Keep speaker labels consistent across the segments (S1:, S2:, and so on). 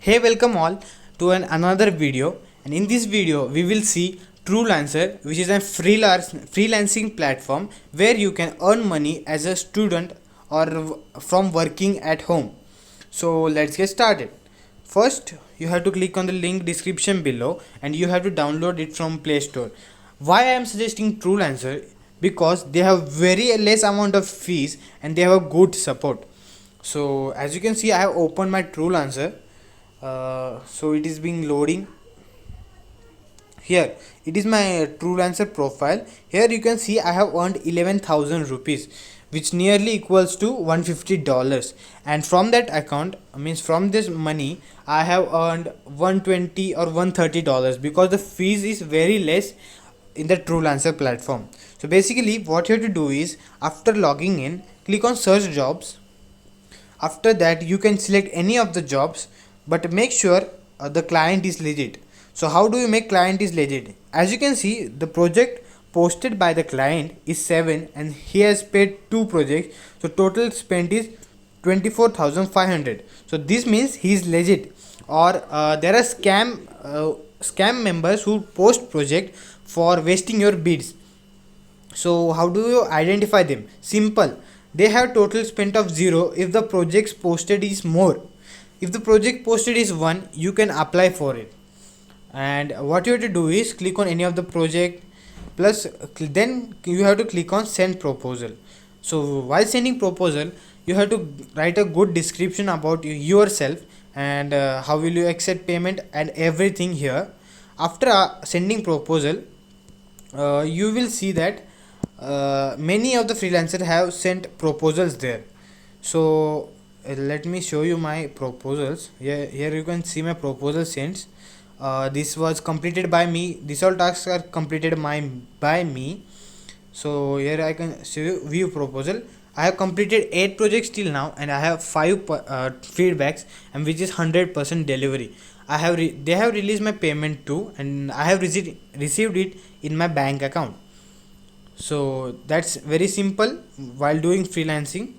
S1: Hey, welcome all to another video, and in this video we will see Truelancer, which is a freelancing platform where you can earn money as a student or from working at home. So let's get started. First, you have to click on the link description below and you have to download it from Play Store. Why I am suggesting Truelancer? Because they have very less amount of fees and they have a good support. So as you can see, I have opened my Truelancer. So it is being loading. Here it is my Truelancer profile. Here you can see I have earned 11,000 rupees, which nearly equals to $150, and from that account, means from this money, I have earned 120 or $130 because the fees is very less in the Truelancer platform. So basically what you have to do is, after logging in, click on search jobs. After that you can select any of the jobs, but make sure the client is legit. So how do you make client is legit? As you can see, the project posted by the client is 7 and he has paid 2 projects, so total spent is 24,500. So this means he is legit. Or there are scam members who post project for wasting your bids. So how do you identify them? Simple. They have total spent of 0 if the projects posted is more. If the project posted is 1, you can apply for it. And what you have to do is click on any of the project, plus then you have to click on send proposal. So while sending proposal, you have to write a good description about yourself and how will you accept payment and everything here. After sending proposal, you will see that many of the freelancers have sent proposals there. So let me show you my proposals. Here you can see my proposal sent. This was completed by me. These all tasks are completed by me. So here I can show you view proposal. I have completed 8 projects till now and I have 5 feedbacks, and which is 100% delivery. They have released my payment too, and I have received it in my bank account. So that's very simple while doing freelancing.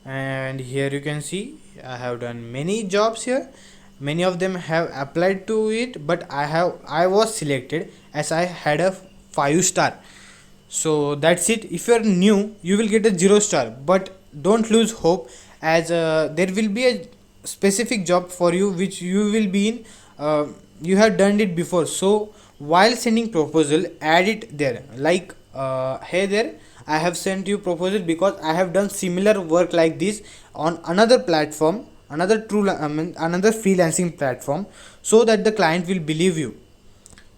S1: And here you can see I have done many jobs here. Many of them have applied to it, but I was selected as I had a 5 star. So that's it. If you are new, you will get a 0 star, but don't lose hope, as there will be a specific job for you which you will be in. You have done it before, so while sending proposal, add it there, like hey there, I have sent you proposal because I have done similar work like this on another platform, another freelancing platform, so that the client will believe you.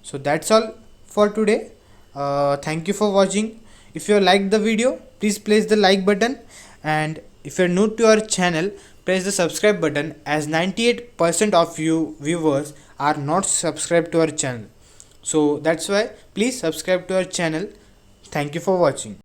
S1: So that's all for today. Thank you for watching. If you liked the video, please press the like button, and if you're new to our channel, press the subscribe button, as 98% of you viewers are not subscribed to our channel. So that's why please subscribe to our channel. Thank you for watching.